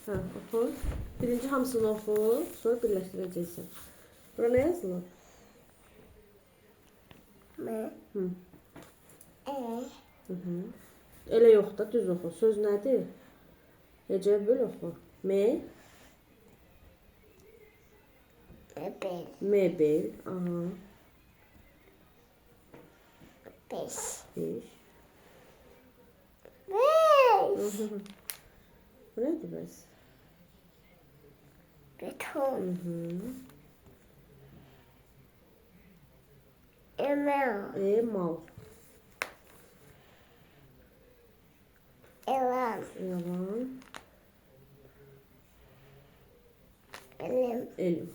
Ha, oku. Birinci hamısını oku, sonra birləşdirəcəksən. Bura nə yazılır? M. Hı. E. Hı. Elə yox da, düz oxu. Söz nədir? Necə böl oxu? Mebel. Mebel. Aha. 5. 5. 5. Bu nədir bəs? Beton. Hı. Emel. Emal. Elan. Yalan. Elim. Elm.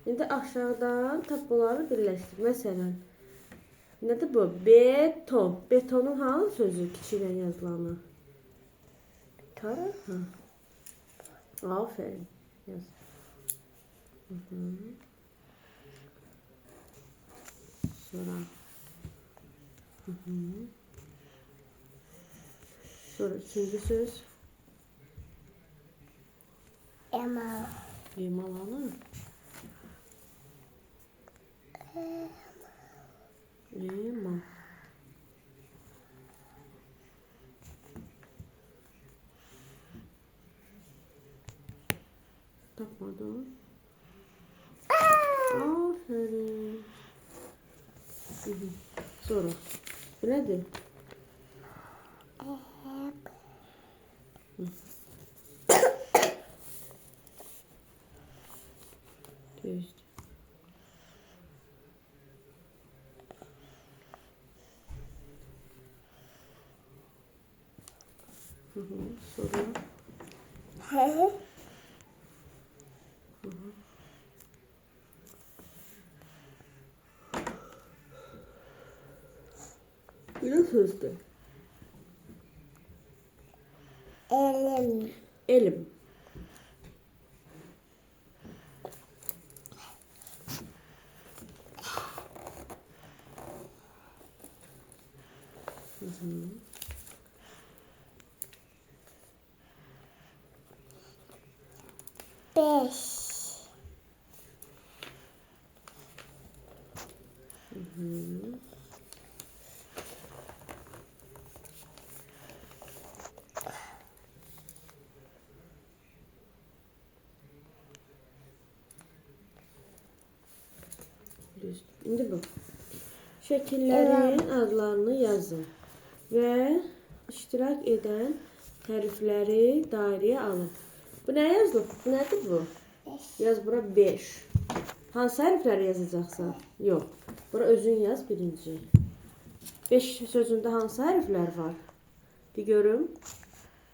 İndi aşağıdan tabloları birləşdir. Məsələn, nədir bu? Beton. Betonun hansı sözü kiçiklə yazılanı? Beton. Ha. Aferin. Yaz. Hı. Sonra. Hı. Sonra üçüncü söz. Emel. Yemalanı. Yema. Tapmadım. Aferin. Hı. Sonra. Bu nedir? Düzdür. Sonra. He. Bu ne sözdür? Elim. Elim. Hı. 5. Düzdür. İndi bu. Şəkillərin adlarını yazın və iştirak edən hərfləri dairəyə alın. Bu nə yazılıb? Bu nədir bu? 5. Yaz bura 5. Hansı hərfləri yazacaqsan? Yox. Bura özün yaz birinci. 5 sözündə hansı hərflər var? Bir görüm.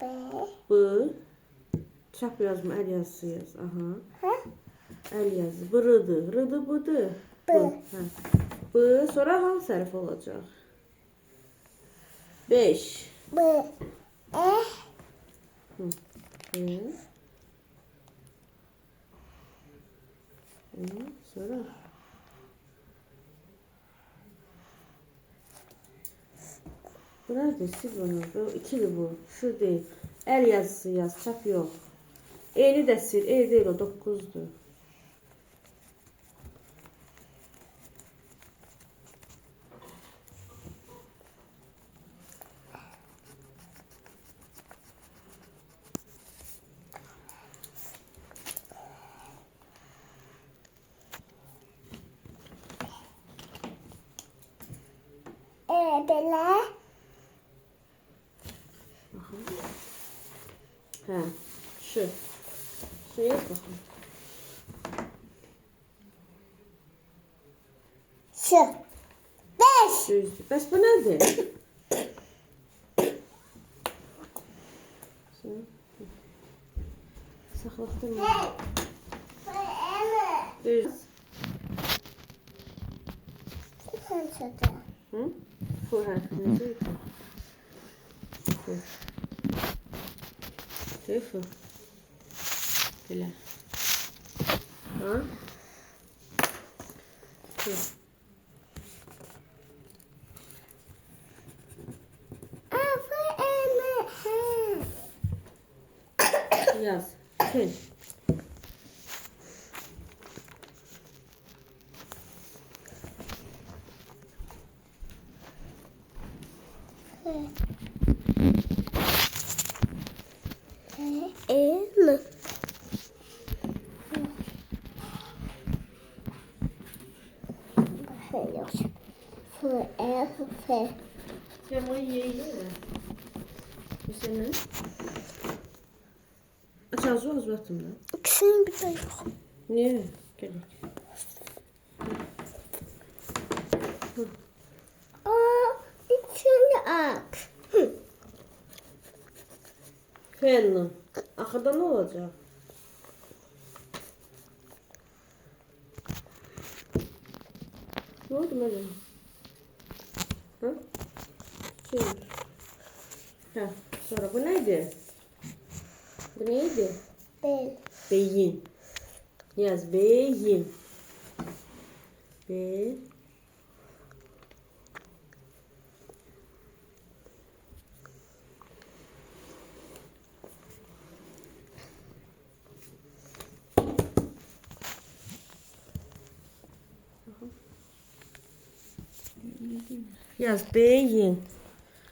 B. B. Çap yazma, əl yazısı yaz. Aha. Ha? Əl yazı. Bırıdı. Rıdı bıdı. B. Hə. B. Sonra hansı hərf olacaq? 5. B. E. B. Sonra. Bu nerede? Sil bunu. Bu ikili bu. Şu değil. El yazısı yaz. Çap yok. E'ni de sil. E değil o. 9'du. Belə. He. Şu. Şu yaz bakalım. Şu. 5. Düzdür. Bəs bu nədir? Saxlatdırma. Düz. Sen çatı. Hı? Bu hərfini söyle. Bu. Söyle. Belə. Ha? Bu. Yaz. Fel. El. F. Sen bunu yiyeydin mi? Bu senin. Aç ağzı batımda. İkisinin bir de yok. Niye? Gerek. Aa, içini at. Fel. Axırda ne olacak? Ne oldu mənə? Ha? Şey. Ha, sonra bu neydi? Bu neydi? Bel. Beyin. Yaz beyin. Be. Yaz beyin.